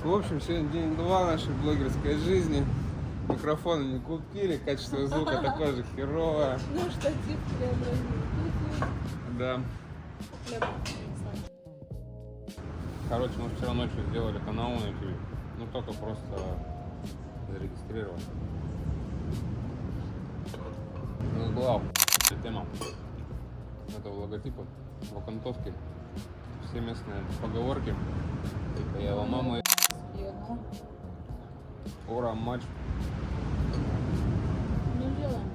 В общем, сегодня день 2 нашей блогерской жизни. Микрофоны не купили, качество звука такое же херовое. Ну, штатив преобразил. Да. Короче, мы вчера ночью сделали канал на YouTube. Ну, только просто зарегистрировали. У нас была тема этого логотипа в окантовке. Все местные поговорки. Типа я его мама, ура, матч. Ну, делаем.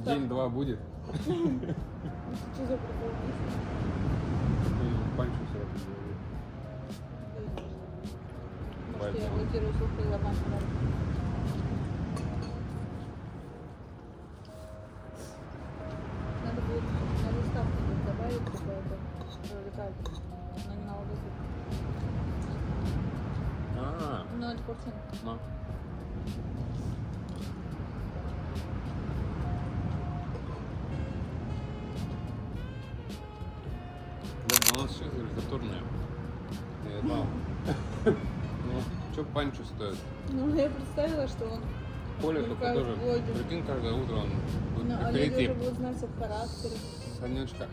День-два будет. Это что за прикол? Панчу все равно. Может, я блокирую слух и ломаю. Надо будет на заставку добавить какое-то привлекательное, но не на логотип. Ну, это картинка. У нас сейчас регуляторные. Я знал. Ну, что панчу стоит? Ну, я представила, что он Коля только мелькает тоже, в блоге. прикинь, каждое утро он будет Ну, а люди прийти. уже будут знать их характер. Санечка.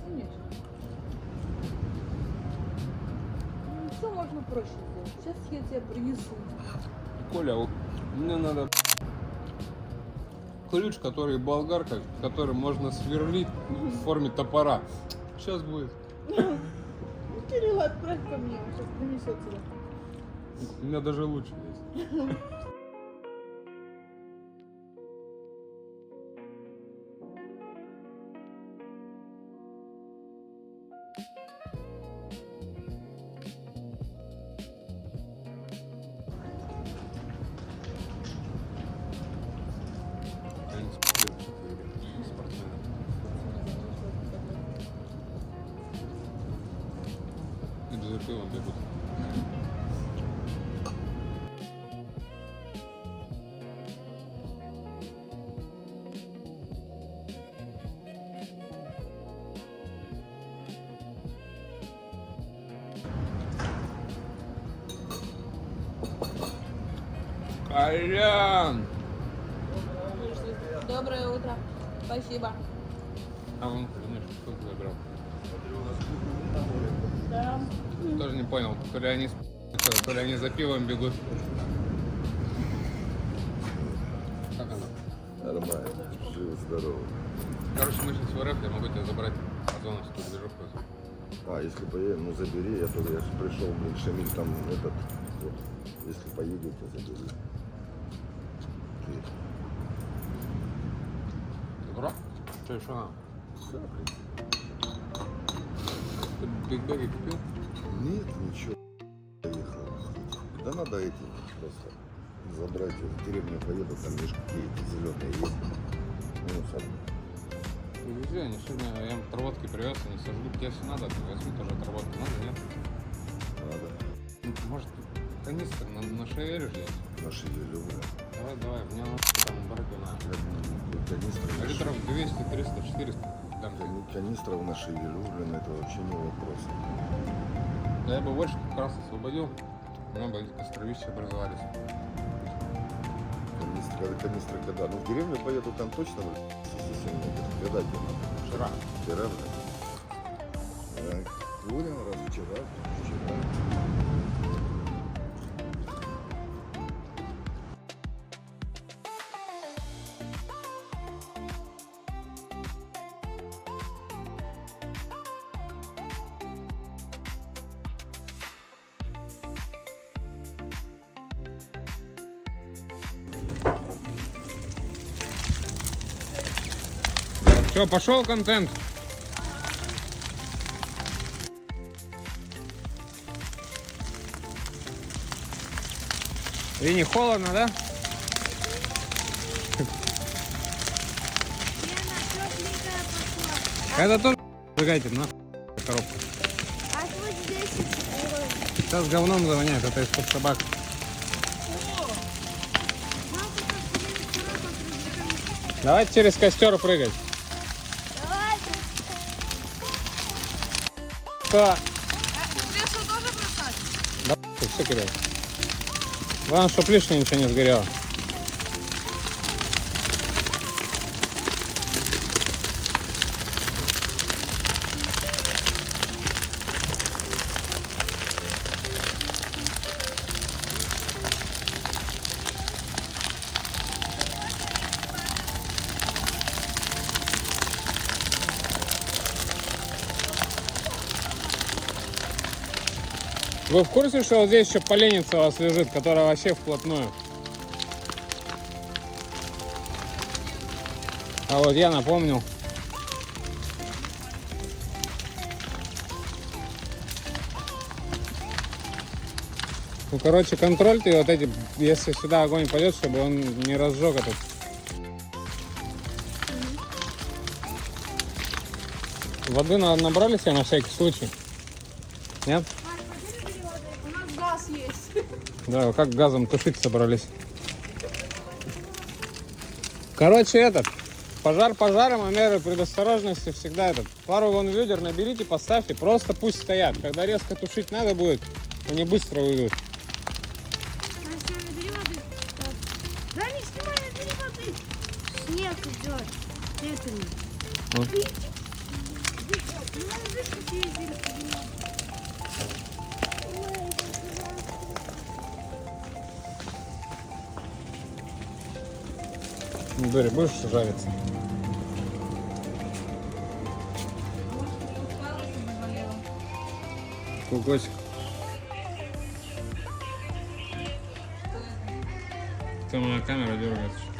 Конечно. Ну, что можно проще сделать? Сейчас я тебе принесу. Коля, мне надо ключ, который болгарка, который можно сверлить в форме топора. Сейчас будет. Кирилл, отправь ко мне, он сейчас принесет тебе. У меня даже лучше есть. Они спортсмены. И без пива бегут. Колян! Доброе утро. Спасибо. А он, конечно, сколько забрал? Да. Тоже не понял, то ли они за пивом бегут. Как оно? Нормально, живо, здорово. Короче, мы сейчас в РФ, я могу тебя забрать озоновскую движуху. А, если поедем, ну забери, я же пришел, блин, Шамиль там этот, вот, если поедете, забери. Ты. Добро? Что еще надо? Все, блин. Ты бигбеги купил? Нет, ничего, поехал. Да надо эти просто забрать, в деревню поеду, там мешки какие-то зеленые есть. Ну, сам. Вези, они сегодня, я им отработки привез, они сожгут, тебе все надо, ты возьми тоже отработку, надо, нет? Надо. Ну, может, канистр на шевере взять? Наши люблю. Давай, мне надо там барыга на Канистры. литров 200, 300, 400. Там. Канистров на шевелю, блин, это вообще не вопрос. Да я бы больше как раз освободил, у меня бы эти костровища образовались. Канистры когда? Ну в деревню поеду, там точно, если когда тебе надо? Вчера. Вчера, блин. Понял, раз вчера. Все, пошел контент. И не холодно, да? Это тоже сжигайте на коробку. А вот здесь Сейчас говном завоняет, это из-под собак. Давайте через костер прыгать. давайте. что... Лешу тоже бросать? Да, все, Кирилл. Главное, чтоб лишнее ничего не сгорело. Вы в курсе, что вот здесь еще поленница у вас лежит, которая вообще вплотную? А вот я напомнил. Ну, короче, контроль ты вот эти, если сюда огонь пойдет, чтобы он не разжег этот. Воды набрали себе на всякий случай? Нет? У нас газ есть. Да, вы как газом тушить собрались? Короче, пожар пожаром, а меры предосторожности всегда пару вон ведер наберите, поставьте, просто пусть стоят. Когда резко тушить надо будет, они быстро уйдут. Настя, набери воды. Да не снимай, набери воды. Снег идет. Ветреный. Вот. Ну, видишь, какие зельки. Дори, будешь жариться? Кукосик. Там моя камера дергается.